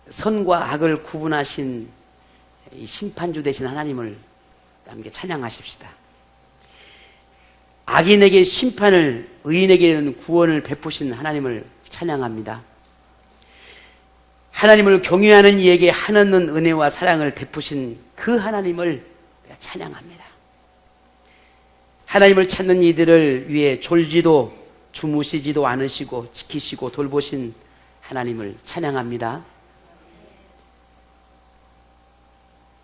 선과 악을 구분하신 심판주 되신 하나님을 함께 찬양하십시다. 악인에게 심판을, 의인에게는 구원을 베푸신 하나님을 찬양합니다. 하나님을 경외하는 이에게 한없는 은혜와 사랑을 베푸신 그 하나님을 찬양합니다. 하나님을 찾는 이들을 위해 졸지도 주무시지도 않으시고 지키시고 돌보신 하나님을 찬양합니다.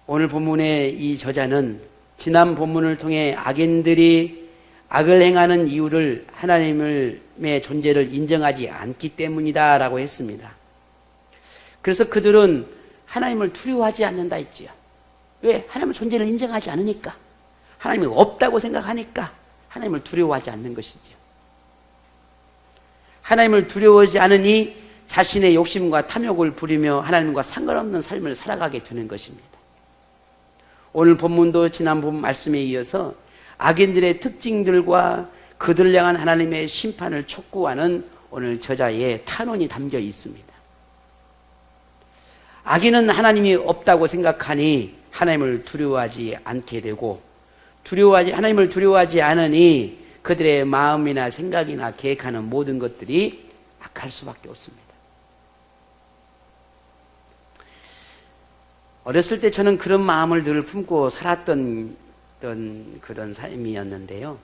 오늘 본문의 이 저자는 지난 본문을 통해 악인들이 악을 행하는 이유를 하나님의 존재를 인정하지 않기 때문이다 라고 했습니다. 그래서 그들은 하나님을 두려워하지 않는다 했지요. 왜? 하나님의 존재를 인정하지 않으니까, 하나님이 없다고 생각하니까 하나님을 두려워하지 않는 것이죠. 하나님을 두려워하지 않으니 자신의 욕심과 탐욕을 부리며 하나님과 상관없는 삶을 살아가게 되는 것입니다. 오늘 본문도 지난 본 말씀에 이어서 악인들의 특징들과 그들을 향한 하나님의 심판을 촉구하는 오늘 저자의 탄원이 담겨 있습니다. 악인은 하나님이 없다고 생각하니 하나님을 두려워하지 않게 되고, 하나님을 두려워하지 않으니 그들의 마음이나 생각이나 계획하는 모든 것들이 악할 수밖에 없습니다. 어렸을 때 저는 그런 마음을 늘 품고 살았던 그런 삶이었는데요.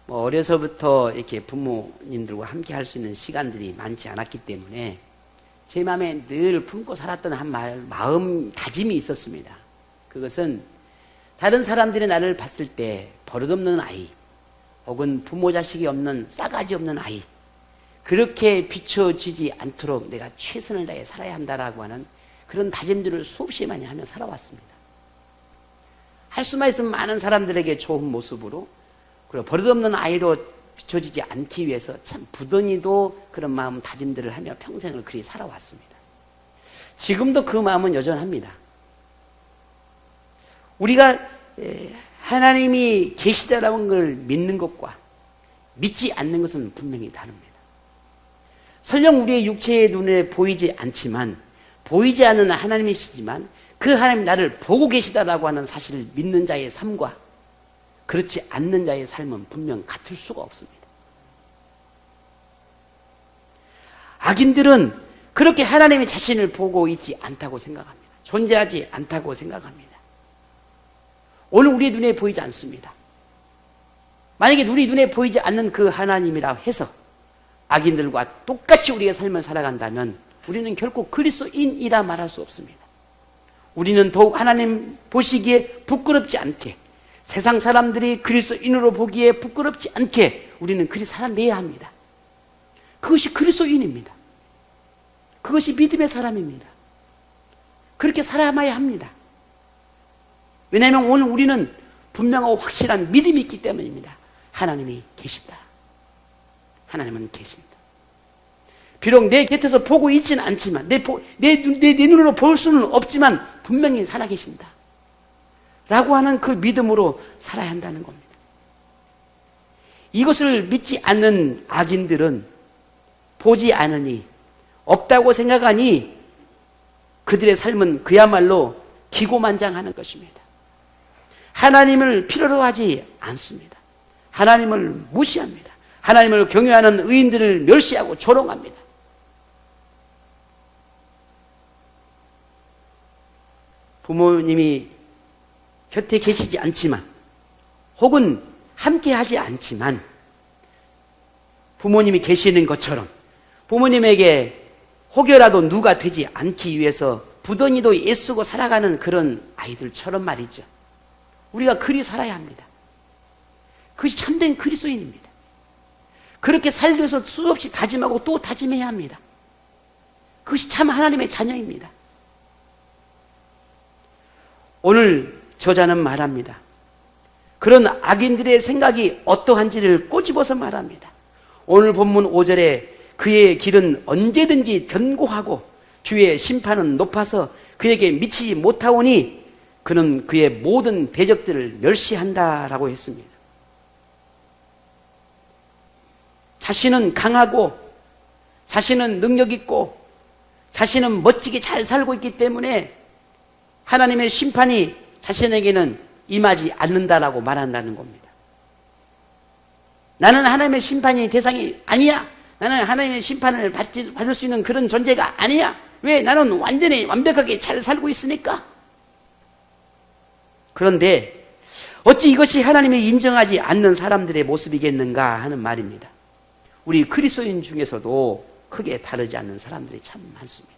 어려서부터 이렇게 부모님들과 함께 할 수 있는 시간들이 많지 않았기 때문에 제 마음에 늘 품고 살았던 한 마음 다짐이 있었습니다. 그것은 다른 사람들이 나를 봤을 때 버릇없는 아이, 혹은 부모 자식이 없는 싸가지 없는 아이, 그렇게 비춰지지 않도록 내가 최선을 다해 살아야 한다라고 하는 그런 다짐들을 수없이 많이 하며 살아왔습니다. 할 수만 있으면 많은 사람들에게 좋은 모습으로, 그리고 버릇없는 아이로 비춰지지 않기 위해서 참 부더니도 그런 마음 다짐들을 하며 평생을 그리 살아왔습니다. 지금도 그 마음은 여전합니다. 우리가 하나님이 계시다라는 걸 믿는 것과 믿지 않는 것은 분명히 다릅니다. 설령 우리의 육체의 눈에 보이지 않지만, 보이지 않는 하나님이시지만 그 하나님 나를 보고 계시다라고 하는 사실을 믿는 자의 삶과 그렇지 않는 자의 삶은 분명 같을 수가 없습니다. 악인들은 그렇게 하나님이 자신을 보고 있지 않다고 생각합니다. 존재하지 않다고 생각합니다. 오늘 우리 눈에 보이지 않습니다. 만약에 우리 눈에 보이지 않는 그 하나님이라 해서 악인들과 똑같이 우리의 삶을 살아간다면 우리는 결코 그리스도인이라 말할 수 없습니다. 우리는 더욱 하나님 보시기에 부끄럽지 않게, 세상 사람들이 그리스도인으로 보기에 부끄럽지 않게 우리는 그리 살아내야 합니다. 그것이 그리스도인입니다. 그것이 믿음의 사람입니다. 그렇게 살아야만 합니다. 왜냐하면 오늘 우리는 분명하고 확실한 믿음이 있기 때문입니다. 하나님이 계시다. 하나님은 계신다. 비록 내 곁에서 보고 있지는 않지만, 내 눈으로 볼 수는 없지만 분명히 살아계신다 라고 하는 그 믿음으로 살아야 한다는 겁니다. 이것을 믿지 않는 악인들은 보지 않으니, 없다고 생각하니 그들의 삶은 그야말로 기고만장하는 것입니다. 하나님을 필요로 하지 않습니다. 하나님을 무시합니다. 하나님을 경외하는 의인들을 멸시하고 조롱합니다. 부모님이 곁에 계시지 않지만, 혹은 함께 하지 않지만 부모님이 계시는 것처럼 부모님에게 혹여라도 누가 되지 않기 위해서 부더니도 애쓰고 살아가는 그런 아이들처럼 말이죠. 우리가 그리 살아야 합니다. 그것이 참된 그리스도인입니다. 그렇게 살기 위해서 수없이 다짐하고 또 다짐해야 합니다. 그것이 참 하나님의 자녀입니다. 오늘 저자는 말합니다. 그런 악인들의 생각이 어떠한지를 꼬집어서 말합니다. 오늘 본문 5절에 그의 길은 언제든지 견고하고 주의 심판은 높아서 그에게 미치지 못하오니 그는 그의 모든 대적들을 멸시한다라고 했습니다. 자신은 강하고, 자신은 능력 있고, 자신은 멋지게 잘 살고 있기 때문에 하나님의 심판이 자신에게는 임하지 않는다라고 말한다는 겁니다. 나는 하나님의 심판이 대상이 아니야. 나는 하나님의 심판을 받을 수 있는 그런 존재가 아니야. 왜? 나는 완전히 완벽하게 잘 살고 있으니까. 그런데 어찌 이것이 하나님이 인정하지 않는 사람들의 모습이겠는가 하는 말입니다. 우리 그리스도인 중에서도 크게 다르지 않는 사람들이 참 많습니다.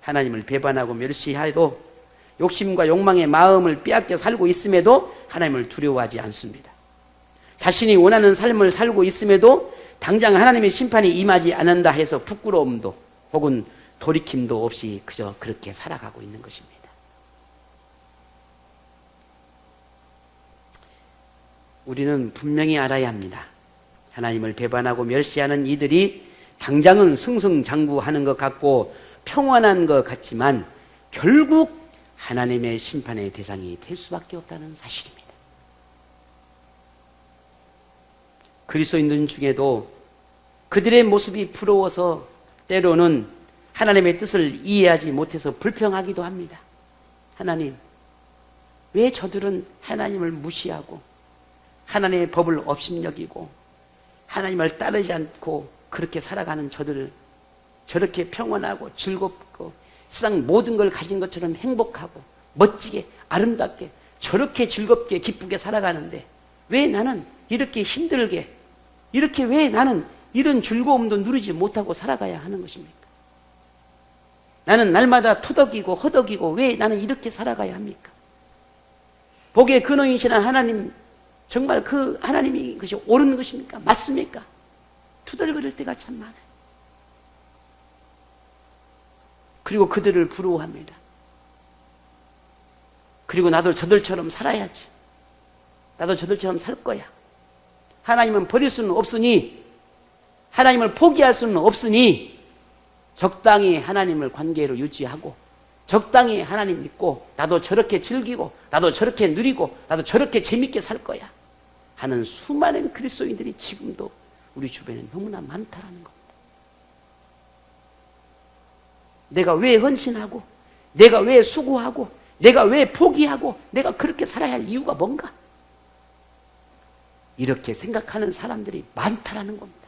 하나님을 배반하고 멸시하여도 욕심과 욕망의 마음을 빼앗겨 살고 있음에도 하나님을 두려워하지 않습니다. 자신이 원하는 삶을 살고 있음에도 당장 하나님의 심판이 임하지 않는다 해서 부끄러움도 혹은 돌이킴도 없이 그저 그렇게 살아가고 있는 것입니다. 우리는 분명히 알아야 합니다. 하나님을 배반하고 멸시하는 이들이 당장은 승승장구하는 것 같고 평안한 것 같지만 결국 하나님의 심판의 대상이 될 수밖에 없다는 사실입니다. 그리스도인들 중에도 그들의 모습이 부러워서 때로는 하나님의 뜻을 이해하지 못해서 불평하기도 합니다. 하나님, 왜 저들은 하나님을 무시하고 하나님의 법을 업신여기고 하나님을 따르지 않고 그렇게 살아가는 저들을 저렇게 평안하고 즐겁고 세상 모든 걸 가진 것처럼 행복하고 멋지게 아름답게 저렇게 즐겁게 기쁘게 살아가는데 왜 나는 이렇게 힘들게 이렇게 왜 나는 이런 즐거움도 누리지 못하고 살아가야 하는 것입니까? 나는 날마다 토덕이고 허덕이고 왜 나는 이렇게 살아가야 합니까? 복의 근원이시는 하나님, 정말 그 하나님이 그것이 옳은 것입니까? 맞습니까? 투덜거릴 때가 참 많아요. 그리고 그들을 부러워합니다. 그리고 나도 저들처럼 살아야지. 나도 저들처럼 살 거야. 하나님은 버릴 수는 없으니, 하나님을 포기할 수는 없으니 적당히 하나님을 관계로 유지하고 적당히 하나님 믿고 나도 저렇게 즐기고 나도 저렇게 누리고 나도 저렇게 재밌게 살 거야 하는 수많은 그리스도인들이 지금도 우리 주변에 너무나 많다라는 겁니다. 내가 왜 헌신하고 내가 왜 수고하고 내가 왜 포기하고 내가 그렇게 살아야 할 이유가 뭔가? 이렇게 생각하는 사람들이 많다라는 겁니다.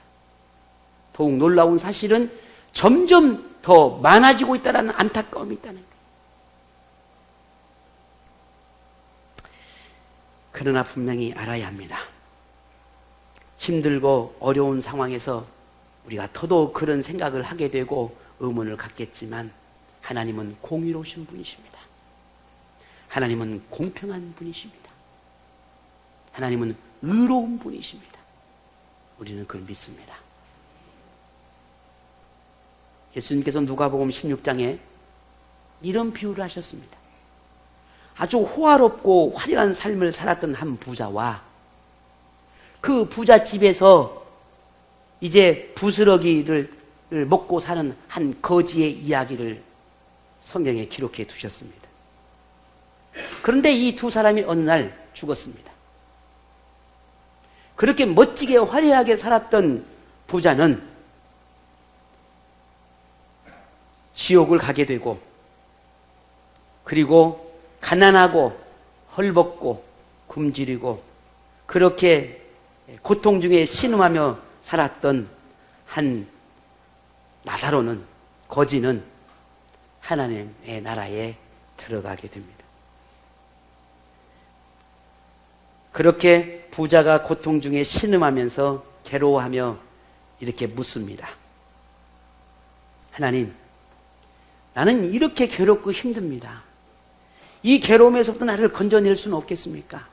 더욱 놀라운 사실은 점점 더 많아지고 있다는 안타까움이 있다는 거예요. 그러나 분명히 알아야 합니다. 힘들고 어려운 상황에서 우리가 더더욱 그런 생각을 하게 되고 의문을 갖겠지만 하나님은 공의로우신 분이십니다. 하나님은 공평한 분이십니다. 하나님은 의로운 분이십니다. 우리는 그걸 믿습니다. 예수님께서 누가복음 16장에 이런 비유를 하셨습니다. 아주 호화롭고 화려한 삶을 살았던 한 부자와 그 부자 집에서 이제 부스러기를 먹고 사는 한 거지의 이야기를 성경에 기록해 두셨습니다. 그런데 이 두 사람이 어느 날 죽었습니다. 그렇게 멋지게 화려하게 살았던 부자는 지옥을 가게 되고 그리고 가난하고 헐벗고 굶주리고 그렇게 고통 중에 신음하며 살았던 한 나사로는 거지는 하나님의 나라에 들어가게 됩니다. 그렇게 부자가 고통 중에 신음하면서 괴로워하며 이렇게 묻습니다. 하나님, 나는 이렇게 괴롭고 힘듭니다. 이 괴로움에서부터 나를 건져낼 수는 없겠습니까?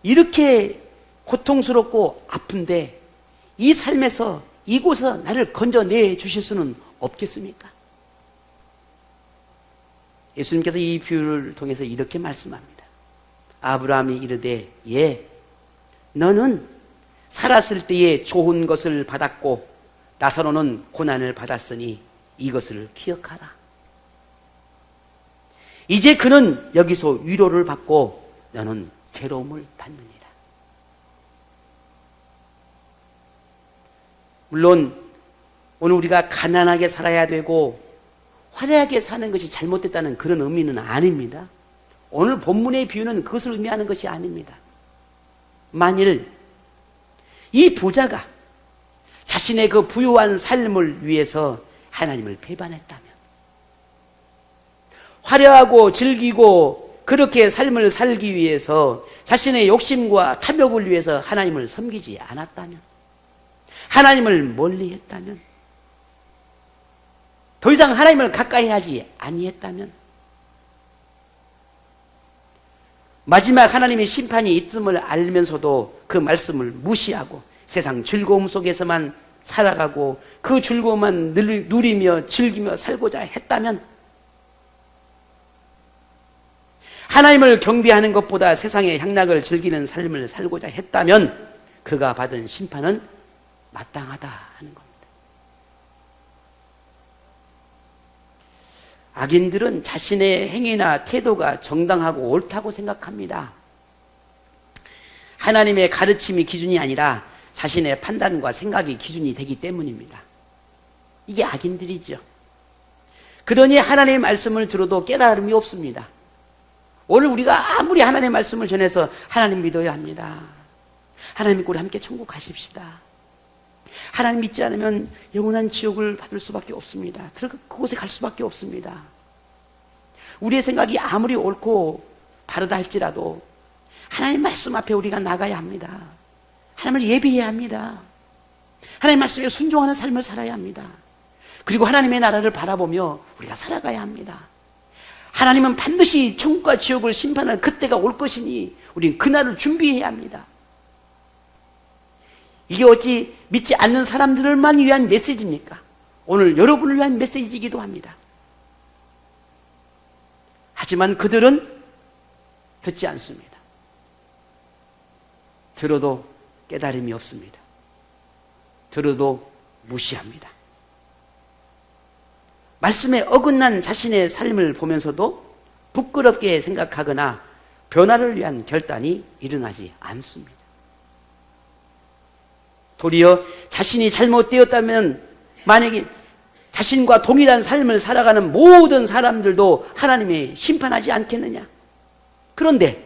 이렇게 고통스럽고 아픈데 이 삶에서 이곳에서 나를 건져내 주실 수는 없겠습니까? 예수님께서 이 비유를 통해서 이렇게 말씀합니다. 아브라함이 이르되 예, 너는 살았을 때에 좋은 것을 받았고 나사로는 고난을 받았으니 이것을 기억하라. 이제 그는 여기서 위로를 받고 너는 괴로움을 받느니라. 물론 오늘 우리가 가난하게 살아야 되고 화려하게 사는 것이 잘못됐다는 그런 의미는 아닙니다. 오늘 본문의 비유는 그것을 의미하는 것이 아닙니다. 만일 이 부자가 자신의 그 부유한 삶을 위해서 하나님을 배반했다면, 화려하고 즐기고 그렇게 삶을 살기 위해서 자신의 욕심과 탐욕을 위해서 하나님을 섬기지 않았다면, 하나님을 멀리했다면, 더 이상 하나님을 가까이 하지 아니했다면, 마지막 하나님의 심판이 있음을 알면서도 그 말씀을 무시하고 세상 즐거움 속에서만 살아가고 그 즐거움만 누리며 즐기며 살고자 했다면, 하나님을 경배하는 것보다 세상의 향락을 즐기는 삶을 살고자 했다면 그가 받은 심판은 마땅하다 하는 겁니다. 악인들은 자신의 행위나 태도가 정당하고 옳다고 생각합니다. 하나님의 가르침이 기준이 아니라 자신의 판단과 생각이 기준이 되기 때문입니다. 이게 악인들이죠. 그러니 하나님의 말씀을 들어도 깨달음이 없습니다. 오늘 우리가 아무리 하나님의 말씀을 전해서 하나님 믿어야 합니다, 하나님 믿고 우리 함께 천국 가십시다, 하나님 믿지 않으면 영원한 지옥을 받을 수밖에 없습니다, 그곳에 갈 수밖에 없습니다, 우리의 생각이 아무리 옳고 바르다 할지라도 하나님 말씀 앞에 우리가 나가야 합니다. 하나님을 예배해야 합니다. 하나님 말씀에 순종하는 삶을 살아야 합니다. 그리고 하나님의 나라를 바라보며 우리가 살아가야 합니다. 하나님은 반드시 천국과 지옥을 심판할 그때가 올 것이니 우리는 그날을 준비해야 합니다. 이게 어찌 믿지 않는 사람들만 위한 메시지입니까? 오늘 여러분을 위한 메시지이기도 합니다. 하지만 그들은 듣지 않습니다. 들어도 깨달음이 없습니다. 들어도 무시합니다. 말씀에 어긋난 자신의 삶을 보면서도 부끄럽게 생각하거나 변화를 위한 결단이 일어나지 않습니다. 도리어 자신이 잘못되었다면, 만약에 자신과 동일한 삶을 살아가는 모든 사람들도 하나님이 심판하지 않겠느냐? 그런데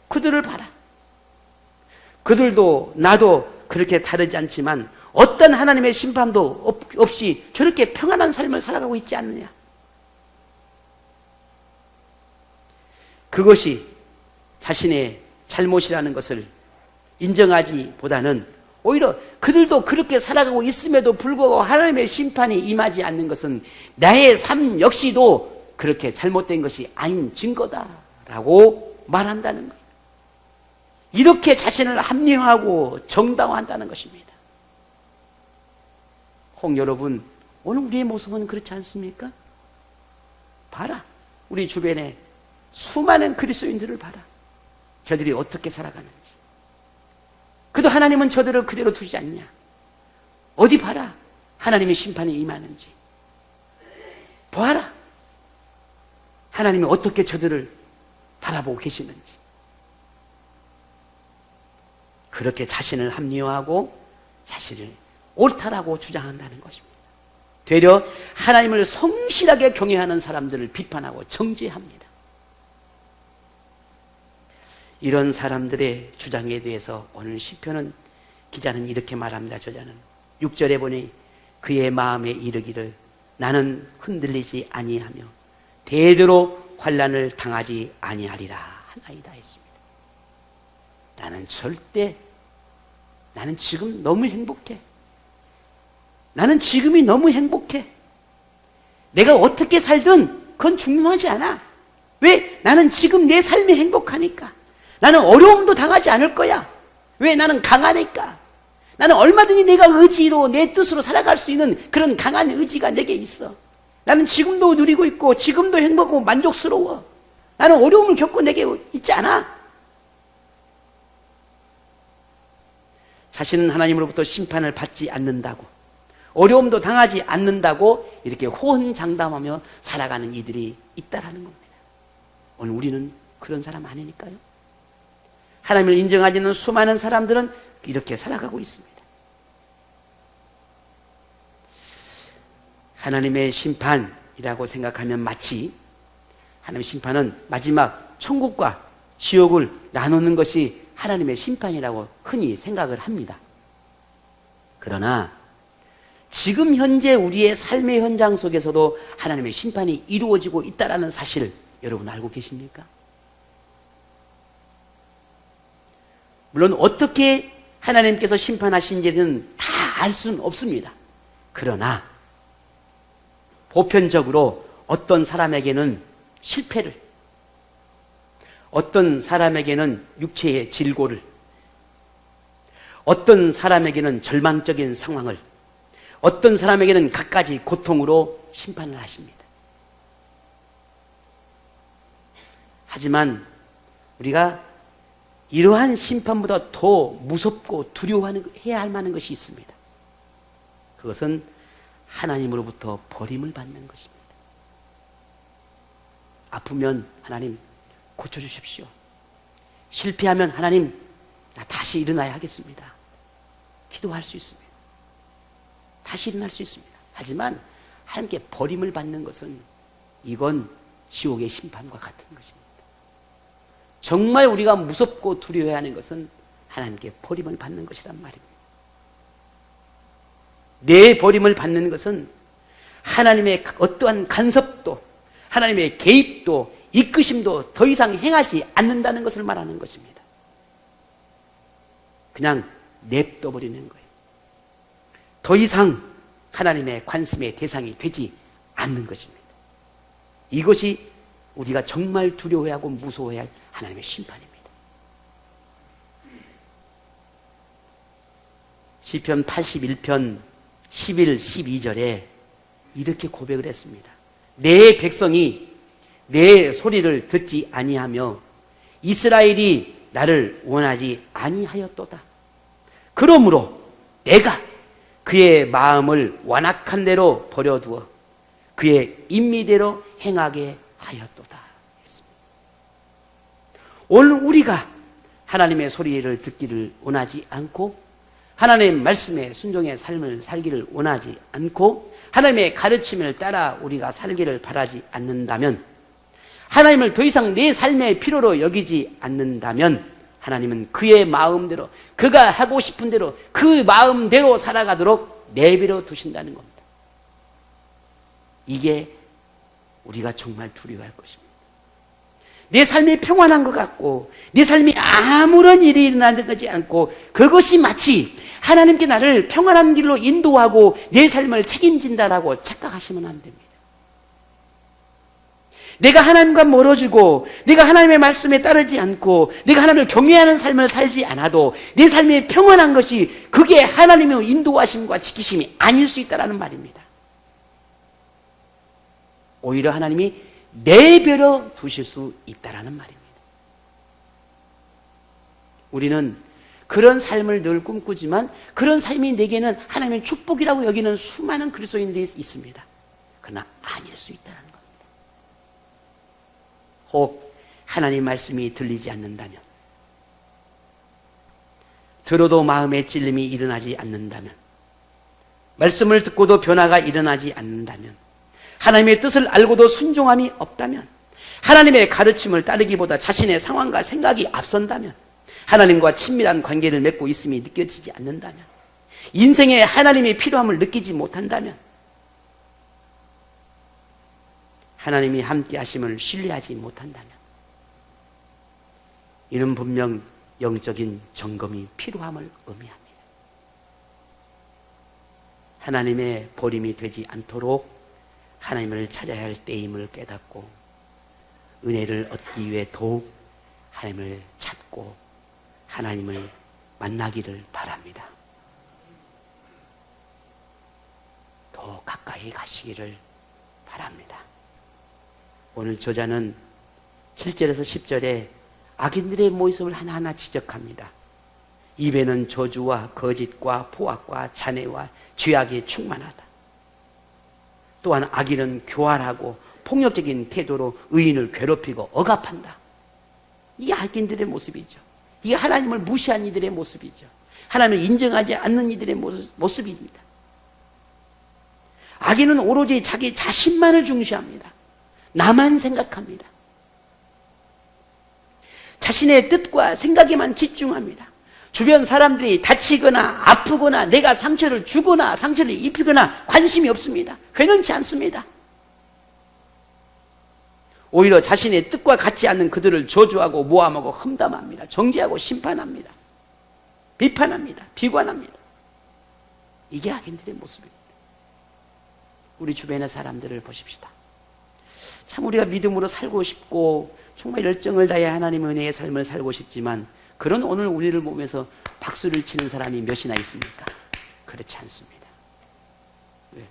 그들을 봐라. 그들도 나도 그렇게 다르지 않지만 어떤 하나님의 심판도 없이 저렇게 평안한 삶을 살아가고 있지 않느냐? 그것이 자신의 잘못이라는 것을 인정하기보다는 오히려 그들도 그렇게 살아가고 있음에도 불구하고 하나님의 심판이 임하지 않는 것은 나의 삶 역시도 그렇게 잘못된 것이 아닌 증거다라고 말한다는 거예요. 이렇게 자신을 합리화하고 정당화한다는 것입니다. 혹 여러분, 오늘 우리의 모습은 그렇지 않습니까? 봐라, 우리 주변에 수많은 그리스도인들을 봐라. 저들이 어떻게 살아가는지. 그래도 하나님은 저들을 그대로 두지 않냐? 어디 봐라, 하나님의 심판이 임하는지. 보아라, 하나님이 어떻게 저들을 바라보고 계시는지. 그렇게 자신을 합리화하고 자신을 옳다라고 주장한다는 것입니다. 되려 하나님을 성실하게 경외하는 사람들을 비판하고 정죄합니다. 이런 사람들의 주장에 대해서 오늘 시편은 기자는 이렇게 말합니다. 저자는 6절에 보니 그의 마음에 이르기를 나는 흔들리지 아니하며 대대로 환난을 당하지 아니하리라 하나이다 했습니다. 나는 지금 너무 행복해. 나는 지금이 너무 행복해. 내가 어떻게 살든 그건 중요하지 않아. 왜? 나는 지금 내 삶이 행복하니까. 나는 어려움도 당하지 않을 거야. 왜? 나는 강하니까. 나는 얼마든지 내가 의지로 내 뜻으로 살아갈 수 있는 그런 강한 의지가 내게 있어. 나는 지금도 누리고 있고 지금도 행복하고 만족스러워. 나는 어려움을 겪고 내게 있지 않아. 자신은 하나님으로부터 심판을 받지 않는다고, 어려움도 당하지 않는다고 이렇게 호언장담하며 살아가는 이들이 있다라는 겁니다. 오늘 우리는 그런 사람 아니니까요. 하나님을 인정하지 않는 수많은 사람들은 이렇게 살아가고 있습니다. 하나님의 심판이라고 생각하면 마치 하나님의 심판은 마지막 천국과 지옥을 나누는 것이 하나님의 심판이라고 흔히 생각을 합니다. 그러나 지금 현재 우리의 삶의 현장 속에서도 하나님의 심판이 이루어지고 있다는 사실을 여러분 알고 계십니까? 물론 어떻게 하나님께서 심판하신지는 다 알 수는 없습니다. 그러나 보편적으로 어떤 사람에게는 실패를, 어떤 사람에게는 육체의 질고를, 어떤 사람에게는 절망적인 상황을, 어떤 사람에게는 갖가지 고통으로 심판을 하십니다. 하지만 우리가 이러한 심판보다 더 무섭고 두려워해야 할 만한 것이 있습니다. 그것은 하나님으로부터 버림을 받는 것입니다. 아프면 하나님 고쳐주십시오. 실패하면 하나님 나 다시 일어나야 하겠습니다. 기도할 수 있습니다. 다시 일어날 수 있습니다. 하지만 하나님께 버림을 받는 것은 이건 지옥의 심판과 같은 것입니다. 정말 우리가 무섭고 두려워해야 하는 것은 하나님께 버림을 받는 것이란 말입니다. 내 버림을 받는 것은 하나님의 어떠한 간섭도, 하나님의 개입도, 이끄심도 더 이상 행하지 않는다는 것을 말하는 것입니다. 그냥 냅둬버리는 거예요. 더 이상 하나님의 관심의 대상이 되지 않는 것입니다. 이것이 우리가 정말 두려워하고 무서워해야 할 하나님의 심판입니다. 시편 81편 11, 12절에 이렇게 고백을 했습니다. 내 백성이 내 소리를 듣지 아니하며 이스라엘이 나를 원하지 아니하였도다. 그러므로 내가 그의 마음을 완악한 대로 버려두어 그의 인미대로 행하게 하였도다 했습니다. 오늘 우리가 하나님의 소리를 듣기를 원하지 않고 하나님의 말씀에 순종의 삶을 살기를 원하지 않고 하나님의 가르침을 따라 우리가 살기를 바라지 않는다면, 하나님을 더 이상 내 삶의 필요로 여기지 않는다면 하나님은 그의 마음대로, 그가 하고 싶은 대로 그 마음대로 살아가도록 내버려 두신다는 겁니다. 이게 우리가 정말 두려워할 것입니다. 내 삶이 평안한 것 같고 내 삶이 아무런 일이 일어나지 않고 그것이 마치 하나님께 나를 평안한 길로 인도하고 내 삶을 책임진다라고 착각하시면 안 됩니다. 내가 하나님과 멀어지고 내가 하나님의 말씀에 따르지 않고 내가 하나님을 경외하는 삶을 살지 않아도 내 삶이 평안한 것이 그게 하나님의 인도하심과 지키심이 아닐 수 있다는 말입니다. 오히려 하나님이 내버려 두실 수 있다는 말입니다. 우리는 그런 삶을 늘 꿈꾸지만 그런 삶이 내게는 하나님의 축복이라고 여기는 수많은 그리스도인들이 있습니다. 그러나 아닐 수 있다는 겁니다. 혹 하나님 말씀이 들리지 않는다면, 들어도 마음의 찔림이 일어나지 않는다면, 말씀을 듣고도 변화가 일어나지 않는다면, 하나님의 뜻을 알고도 순종함이 없다면, 하나님의 가르침을 따르기보다 자신의 상황과 생각이 앞선다면, 하나님과 친밀한 관계를 맺고 있음이 느껴지지 않는다면, 인생에 하나님의 필요함을 느끼지 못한다면, 하나님이 함께 하심을 신뢰하지 못한다면, 이는 분명 영적인 점검이 필요함을 의미합니다. 하나님의 버림이 되지 않도록 하나님을 찾아야 할 때임을 깨닫고 은혜를 얻기 위해 더욱 하나님을 찾고 하나님을 만나기를 바랍니다. 더 가까이 가시기를 바랍니다. 오늘 저자는 7절에서 10절에 악인들의 모습을 하나하나 지적합니다. 입에는 저주와 거짓과 포악과 잔해와 죄악이 충만하다. 또한 악인은 교활하고 폭력적인 태도로 의인을 괴롭히고 억압한다. 이게 악인들의 모습이죠. 이게 하나님을 무시한 이들의 모습이죠. 하나님을 인정하지 않는 이들의 모습입니다. 악인은 오로지 자기 자신만을 중시합니다. 나만 생각합니다. 자신의 뜻과 생각에만 집중합니다. 주변 사람들이 다치거나 아프거나 내가 상처를 주거나 상처를 입히거나 관심이 없습니다. 회원치 않습니다. 오히려 자신의 뜻과 같지 않는 그들을 저주하고 모함하고 험담합니다. 정죄하고 심판합니다. 비판합니다. 비관합니다. 이게 악인들의 모습입니다. 우리 주변의 사람들을 보십시다. 참 우리가 믿음으로 살고 싶고 정말 열정을 다해 하나님의 은혜의 삶을 살고 싶지만 그런 오늘 우리를 보면서 박수를 치는 사람이 몇이나 있습니까? 그렇지 않습니다.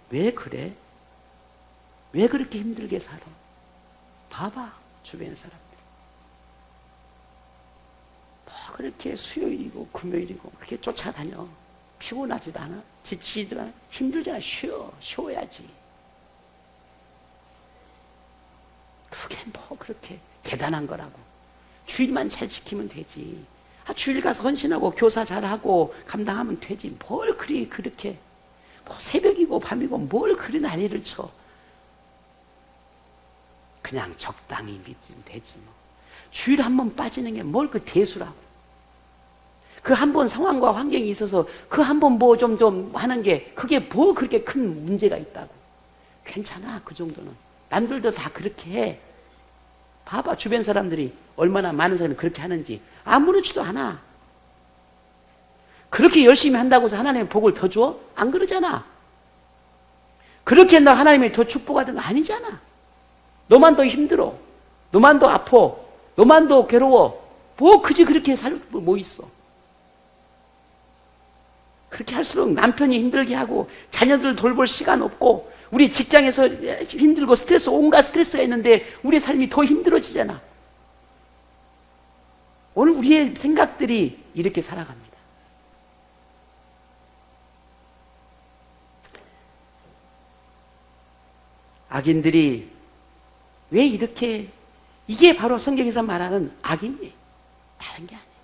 왜 그래? 왜 그렇게 힘들게 살아? 봐봐, 주변의 사람들. 뭐 그렇게 수요일이고 금요일이고 그렇게 쫓아다녀. 피곤하지도 않아? 지치지도 않아? 힘들잖아. 쉬어야지. 그게 뭐 그렇게 대단한 거라고. 주일만 잘 지키면 되지. 주일 가서 헌신하고 교사 잘하고 감당하면 되지. 뭘 그렇게 뭐 새벽이고 밤이고 뭘 그리 난리를 쳐. 그냥 적당히 믿으면 되지 뭐. 주일 한 번 빠지는 게 뭘 그 대수라고. 그 한 번 상황과 환경이 있어서 그 한 번 뭐 좀 하는 게 그게 뭐 그렇게 큰 문제가 있다고. 괜찮아, 그 정도는. 남들도 다 그렇게 해. 봐봐, 주변 사람들이 얼마나 많은 사람이 그렇게 하는지. 아무렇지도 않아. 그렇게 열심히 한다고 해서 하나님의 복을 더 줘? 안 그러잖아. 그렇게 한다고 하나님이 더 축복하던 거 아니잖아. 너만 더 힘들어. 너만 더 아파. 너만 더 괴로워. 뭐 그지 그렇게 살 뭐 있어. 그렇게 할수록 남편이 힘들게 하고 자녀들 돌볼 시간 없고 우리 직장에서 힘들고 스트레스 온갖 스트레스가 있는데 우리의 삶이 더 힘들어지잖아. 오늘 우리의 생각들이 이렇게 살아갑니다. 악인들이 왜 이렇게, 이게 바로 성경에서 말하는 악인이에요. 다른 게 아니에요.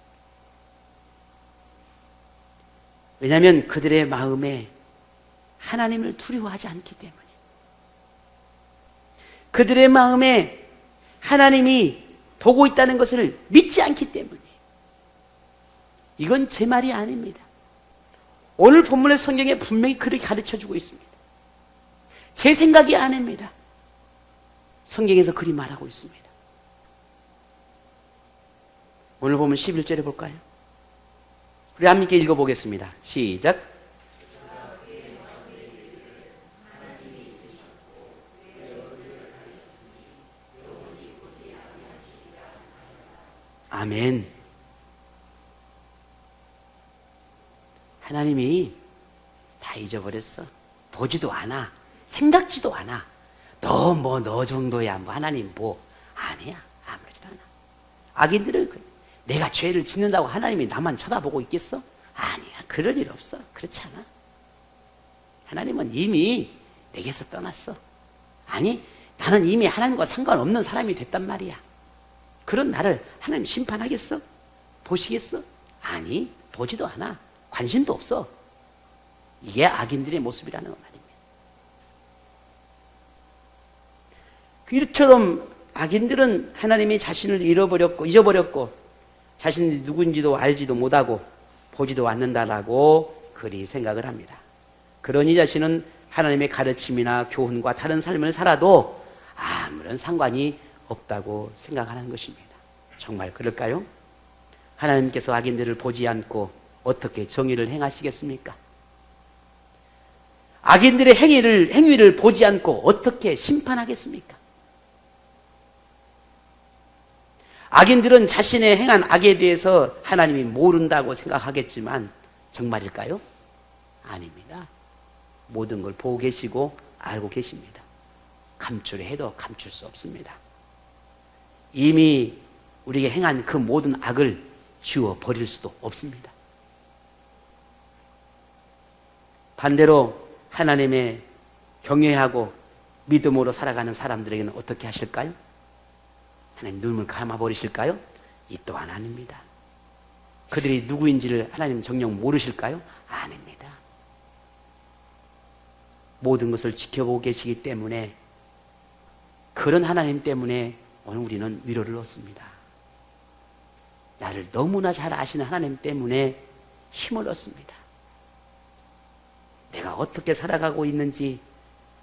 왜냐하면 그들의 마음에 하나님을 두려워하지 않기 때문에, 그들의 마음에 하나님이 보고 있다는 것을 믿지 않기 때문에. 이건 제 말이 아닙니다. 오늘 본문의 성경에 분명히 그렇게 가르쳐주고 있습니다. 제 생각이 아닙니다. 성경에서 그리 말하고 있습니다. 오늘 보면 11절에 볼까요? 우리 함께 읽어보겠습니다. 시작. 아멘. 하나님이 다 잊어버렸어. 보지도 않아. 생각지도 않아. 너 정도야. 뭐 하나님 뭐 아니야. 아무렇지도 않아. 악인들은 그래. 내가 죄를 짓는다고 하나님이 나만 쳐다보고 있겠어? 아니야. 그럴 일 없어. 그렇지 않아. 하나님은 이미 내게서 떠났어. 아니, 나는 이미 하나님과 상관없는 사람이 됐단 말이야. 그런 나를 하나님 심판하겠어? 보시겠어? 아니, 보지도 않아. 관심도 없어. 이게 악인들의 모습이라는 말입니다. 이처럼 악인들은 하나님이 자신을 잊어버렸고 자신이 누군지도 알지도 못하고 보지도 않는다라고 그리 생각을 합니다. 그러니 자신은 하나님의 가르침이나 교훈과 다른 삶을 살아도 아무런 상관이 없다고 생각하는 것입니다. 정말 그럴까요? 하나님께서 악인들을 보지 않고 어떻게 정의를 행하시겠습니까? 악인들의 행위를 보지 않고 어떻게 심판하겠습니까? 악인들은 자신의 행한 악에 대해서 하나님이 모른다고 생각하겠지만 정말일까요? 아닙니다. 모든 걸 보고 계시고 알고 계십니다. 감추려 해도 감출 수 없습니다. 이미 우리가 행한 그 모든 악을 지워버릴 수도 없습니다. 반대로 하나님의 경외하고 믿음으로 살아가는 사람들에게는 어떻게 하실까요? 하나님 눈을 감아버리실까요? 이 또한 아닙니다. 그들이 누구인지를 하나님 정녕 모르실까요? 아닙니다. 모든 것을 지켜보고 계시기 때문에 그런 하나님 때문에 오늘 우리는 위로를 얻습니다. 나를 너무나 잘 아시는 하나님 때문에 힘을 얻습니다. 내가 어떻게 살아가고 있는지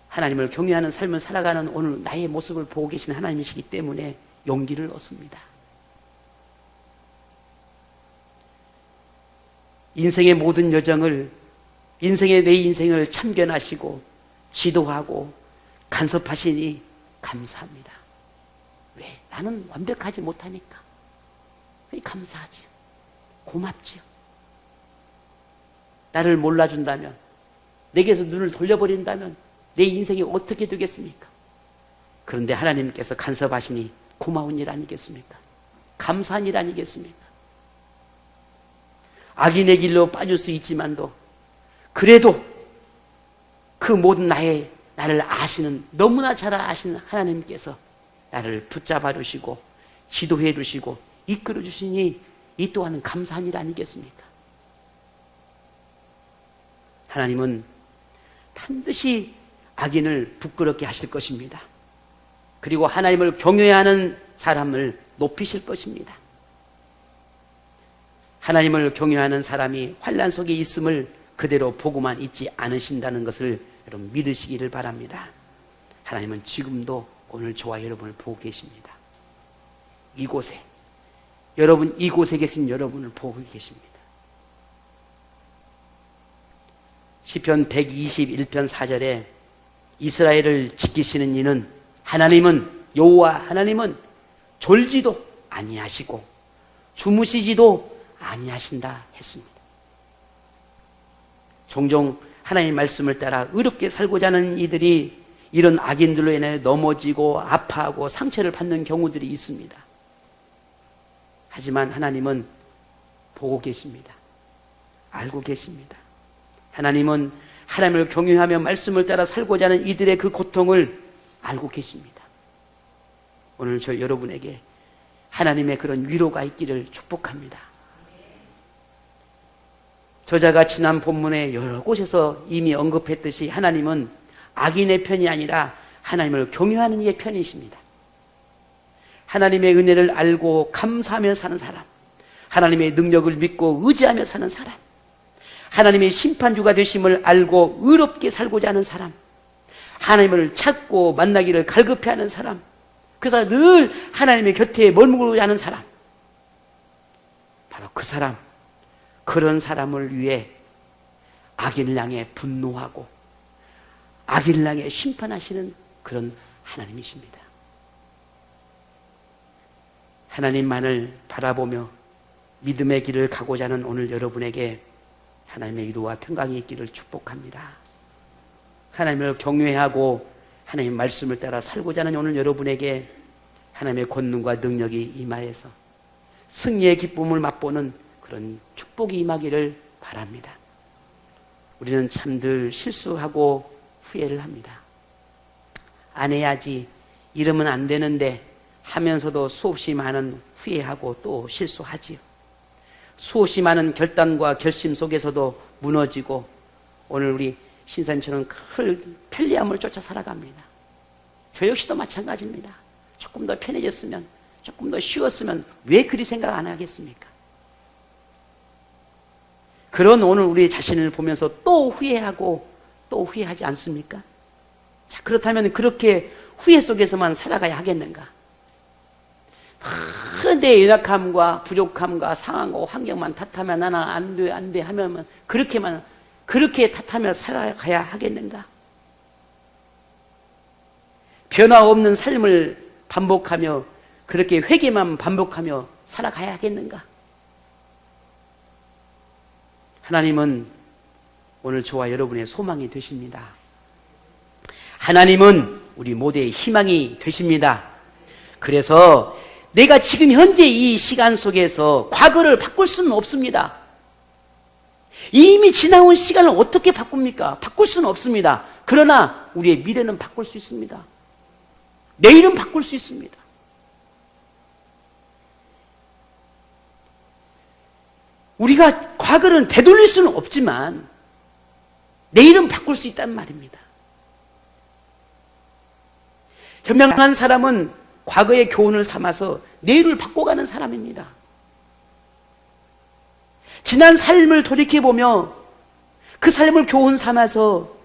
하나님을 경외하는 삶을 살아가는 오늘 나의 모습을 보고 계신 하나님이시기 때문에 용기를 얻습니다. 인생의 모든 여정을, 인생의 내 인생을 참견하시고 지도하고 간섭하시니 감사합니다. 왜? 나는 완벽하지 못하니까. 감사하지요. 고맙지요. 나를 몰라준다면, 내게서 눈을 돌려버린다면 내 인생이 어떻게 되겠습니까? 그런데 하나님께서 간섭하시니 고마운 일 아니겠습니까? 감사한 일 아니겠습니까? 악인의 길로 빠질 수 있지만도 그래도 그 모든 나를 아시는, 너무나 잘 아시는 하나님께서 나를 붙잡아 주시고 지도해 주시고 이끌어 주시니 이 또한 감사한 일 아니겠습니까? 하나님은 반드시 악인을 부끄럽게 하실 것입니다. 그리고 하나님을 경외하는 사람을 높이실 것입니다. 하나님을 경외하는 사람이 환난 속에 있음을 그대로 보고만 있지 않으신다는 것을 여러분 믿으시기를 바랍니다. 하나님은 지금도 오늘 저와 여러분을 보고 계십니다. 이곳에, 여러분 이곳에 계신 여러분을 보고 계십니다. 시편 121편 4절에 이스라엘을 지키시는 이는 하나님은, 여호와 하나님은 졸지도 아니하시고 주무시지도 아니하신다 했습니다. 종종 하나님의 말씀을 따라 의롭게 살고자 하는 이들이 이런 악인들로 인해 넘어지고 아파하고 상처를 받는 경우들이 있습니다. 하지만 하나님은 보고 계십니다. 알고 계십니다. 하나님은 하나님을 경외하며 말씀을 따라 살고자 하는 이들의 그 고통을 알고 계십니다. 오늘 저 여러분에게 하나님의 그런 위로가 있기를 축복합니다. 저자가 지난 본문에 여러 곳에서 이미 언급했듯이 하나님은 악인의 편이 아니라 하나님을 경외하는 이의 편이십니다. 하나님의 은혜를 알고 감사하며 사는 사람, 하나님의 능력을 믿고 의지하며 사는 사람, 하나님의 심판주가 되심을 알고 의롭게 살고자 하는 사람, 하나님을 찾고 만나기를 갈급해하는 사람, 그래서 늘 하나님의 곁에 머물고자 하는 사람, 바로 그 사람, 그런 사람을 위해 악인을 향해 분노하고 악인을 향해 심판하시는 그런 하나님이십니다. 하나님만을 바라보며 믿음의 길을 가고자 하는 오늘 여러분에게 하나님의 위로와 평강이 있기를 축복합니다. 하나님을 경외하고 하나님의 말씀을 따라 살고자 하는 오늘 여러분에게 하나님의 권능과 능력이 임하여서 승리의 기쁨을 맛보는 그런 축복이 임하기를 바랍니다. 우리는 참들 실수하고 후회를 합니다. 안 해야지, 이러면 안 되는데 하면서도 수없이 많은 후회하고 또 실수하지요. 수없이 많은 결단과 결심 속에서도 무너지고 오늘 우리 신사님처럼 큰 편리함을 쫓아 살아갑니다. 저 역시도 마찬가지입니다. 조금 더 편해졌으면, 조금 더 쉬웠으면 왜 그리 생각 안 하겠습니까? 그런 오늘 우리 자신을 보면서 또 후회하고 또 후회하지 않습니까? 자, 그렇다면 그렇게 후회 속에서만 살아가야 하겠는가? 내 연약함과 부족함과 상황과 환경만 탓하며 나는 안 돼 하면 그렇게 탓하며 살아가야 하겠는가? 변화 없는 삶을 반복하며 그렇게 회개만 반복하며 살아가야 하겠는가? 하나님은 오늘 저와 여러분의 소망이 되십니다. 하나님은 우리 모두의 희망이 되십니다. 그래서 내가 지금 현재 이 시간 속에서 과거를 바꿀 수는 없습니다. 이미 지나온 시간을 어떻게 바꿉니까? 바꿀 수는 없습니다. 그러나 우리의 미래는 바꿀 수 있습니다. 내일은 바꿀 수 있습니다. 우리가 과거를 되돌릴 수는 없지만 내일은 바꿀 수 있다는 말입니다. 현명한 사람은 과거의 교훈을 삼아서 내일을 바꿔가는 사람입니다. 지난 삶을 돌이켜보며 그 삶을 교훈 삼아서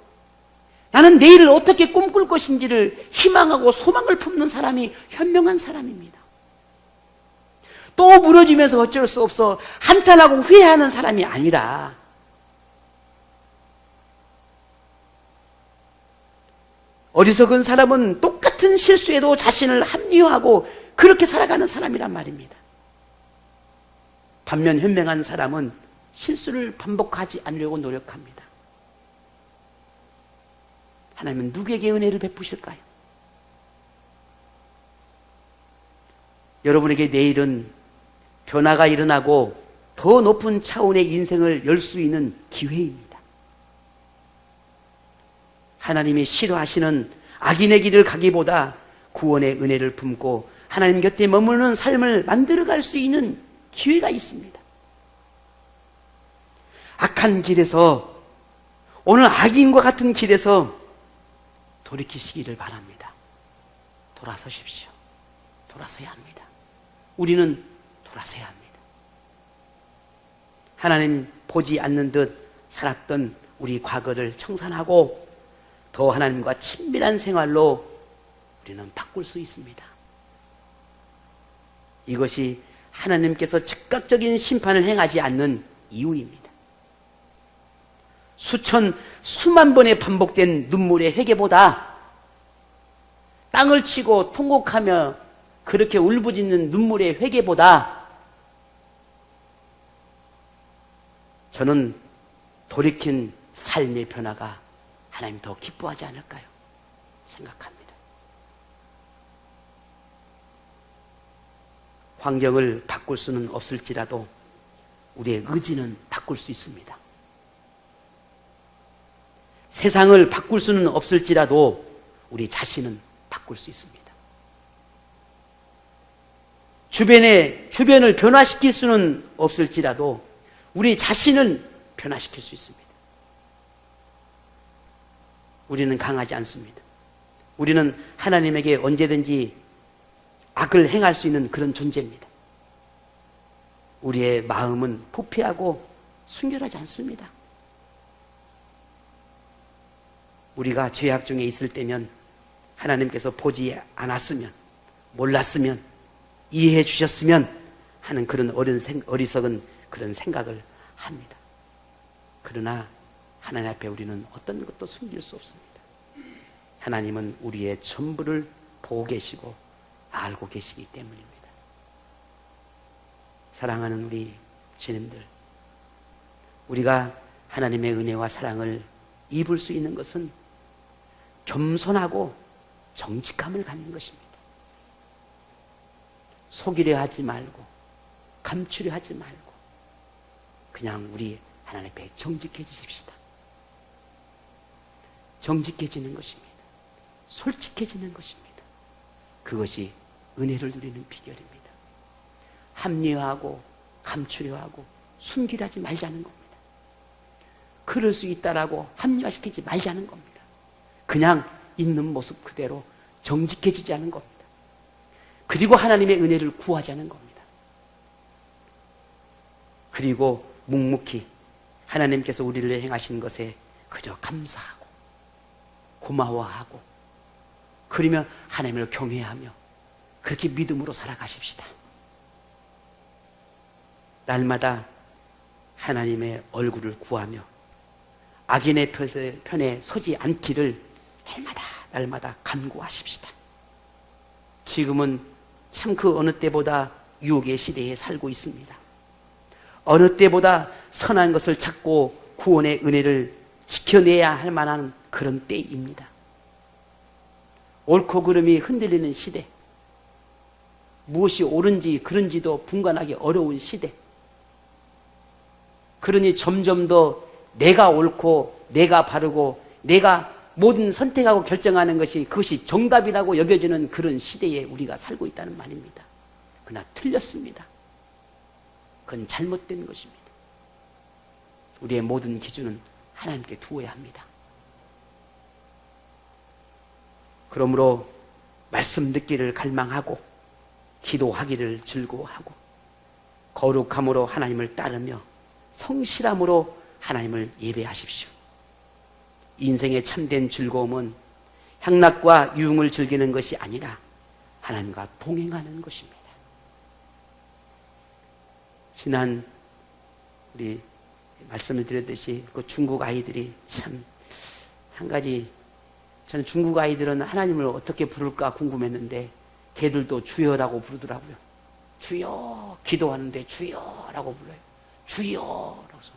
나는 내일을 어떻게 꿈꿀 것인지를 희망하고 소망을 품는 사람이 현명한 사람입니다. 또 무너지면서 어쩔 수 없어 한탄하고 후회하는 사람이 아니라 어리석은 사람은 똑같은 실수에도 자신을 합리화하고 그렇게 살아가는 사람이란 말입니다. 반면 현명한 사람은 실수를 반복하지 않으려고 노력합니다. 하나님은 누구에게 은혜를 베푸실까요? 여러분에게 내일은 변화가 일어나고 더 높은 차원의 인생을 열 수 있는 기회입니다. 하나님이 싫어하시는 악인의 길을 가기보다 구원의 은혜를 품고 하나님 곁에 머무는 삶을 만들어갈 수 있는 기회가 있습니다. 악한 길에서, 오늘 악인과 같은 길에서 돌이키시기를 바랍니다. 돌아서십시오. 돌아서야 합니다. 우리는 돌아서야 합니다. 하나님 보지 않는 듯 살았던 우리 과거를 청산하고 더 하나님과 친밀한 생활로 우리는 바꿀 수 있습니다. 이것이 하나님께서 즉각적인 심판을 행하지 않는 이유입니다. 수만 번에 반복된 눈물의 회개보다 땅을 치고 통곡하며 그렇게 울부짖는 눈물의 회개보다 저는 돌이킨 삶의 변화가 하나님 더 기뻐하지 않을까요? 생각합니다. 환경을 바꿀 수는 없을지라도 우리의 의지는 바꿀 수 있습니다. 세상을 바꿀 수는 없을지라도 우리 자신은 바꿀 수 있습니다. 주변을 변화시킬 수는 없을지라도 우리 자신은 변화시킬 수 있습니다. 우리는 강하지 않습니다. 우리는 하나님에게 언제든지 악을 행할 수 있는 그런 존재입니다. 우리의 마음은 부패하고 순결하지 않습니다. 우리가 죄악 중에 있을 때면 하나님께서 보지 않았으면, 몰랐으면, 이해해 주셨으면 하는 그런 어리석은 그런 생각을 합니다. 그러나 하나님 앞에 우리는 어떤 것도 숨길 수 없습니다. 하나님은 우리의 전부를 보고 계시고 알고 계시기 때문입니다. 사랑하는 우리 주님들, 우리가 하나님의 은혜와 사랑을 입을 수 있는 것은 겸손하고 정직함을 갖는 것입니다. 속이려 하지 말고 감추려 하지 말고 그냥 우리 하나님 앞에 정직해지십시다. 정직해지는 것입니다. 솔직해지는 것입니다. 그것이 은혜를 누리는 비결입니다. 합리화하고 감추려 하고 숨기려 하지 말자는 겁니다. 그럴 수 있다라고 합리화시키지 말자는 겁니다. 그냥 있는 모습 그대로 정직해지자는 겁니다. 그리고 하나님의 은혜를 구하자는 겁니다. 그리고 묵묵히 하나님께서 우리를 행하신 것에 그저 감사하고 고마워하고 그러면 하나님을 경외하며 그렇게 믿음으로 살아가십시다. 날마다 하나님의 얼굴을 구하며 악인의 편에 서지 않기를 날마다 간구하십시다. 지금은 참 그 어느 때보다 유혹의 시대에 살고 있습니다. 어느 때보다 선한 것을 찾고 구원의 은혜를 지켜내야 할 만한 그런 때입니다. 옳고 그름이 흔들리는 시대, 무엇이 옳은지 그른지도 분간하기 어려운 시대. 그러니 점점 더 내가 옳고 내가 바르고 내가 모든 선택하고 결정하는 것이 그것이 정답이라고 여겨지는 그런 시대에 우리가 살고 있다는 말입니다. 그러나 틀렸습니다. 그건 잘못된 것입니다. 우리의 모든 기준은 하나님께 두어야 합니다. 그러므로 말씀 듣기를 갈망하고 기도하기를 즐거워하고 거룩함으로 하나님을 따르며 성실함으로 하나님을 예배하십시오. 인생의 참된 즐거움은 향락과 유흥을 즐기는 것이 아니라 하나님과 동행하는 것입니다. 지난 우리 말씀을 드렸듯이 그 중국 아이들이 참 한 가지, 저는 중국 아이들은 하나님을 어떻게 부를까 궁금했는데 걔들도 주여라고 부르더라고요. 주여, 기도하는데 주여라고 불러요. 주여. 그래서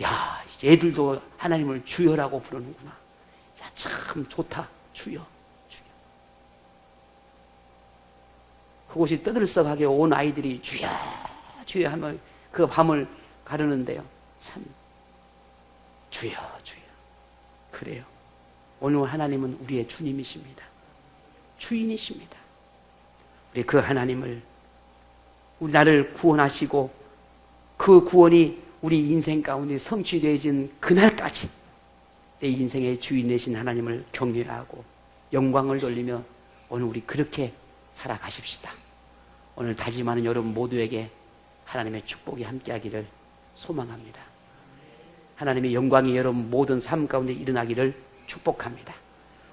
야, 애들도 하나님을 주여라고 부르는구나. 야, 참 좋다. 주여, 주여. 그곳이 떠들썩하게 온 아이들이 주여, 주여 하면 그 밤을 가르는데요. 참 주여, 주여. 그래요. 오늘 하나님은 우리의 주님이십니다. 주인이십니다. 우리 그 하나님을, 우리 나를 구원하시고 그 구원이 우리 인생 가운데 성취되어진 그날까지 내 인생의 주인 되신 하나님을 경외하고 영광을 돌리며 오늘 우리 그렇게 살아가십시다. 오늘 다짐하는 여러분 모두에게 하나님의 축복이 함께하기를 소망합니다. 하나님의 영광이 여러분 모든 삶 가운데 일어나기를 축복합니다.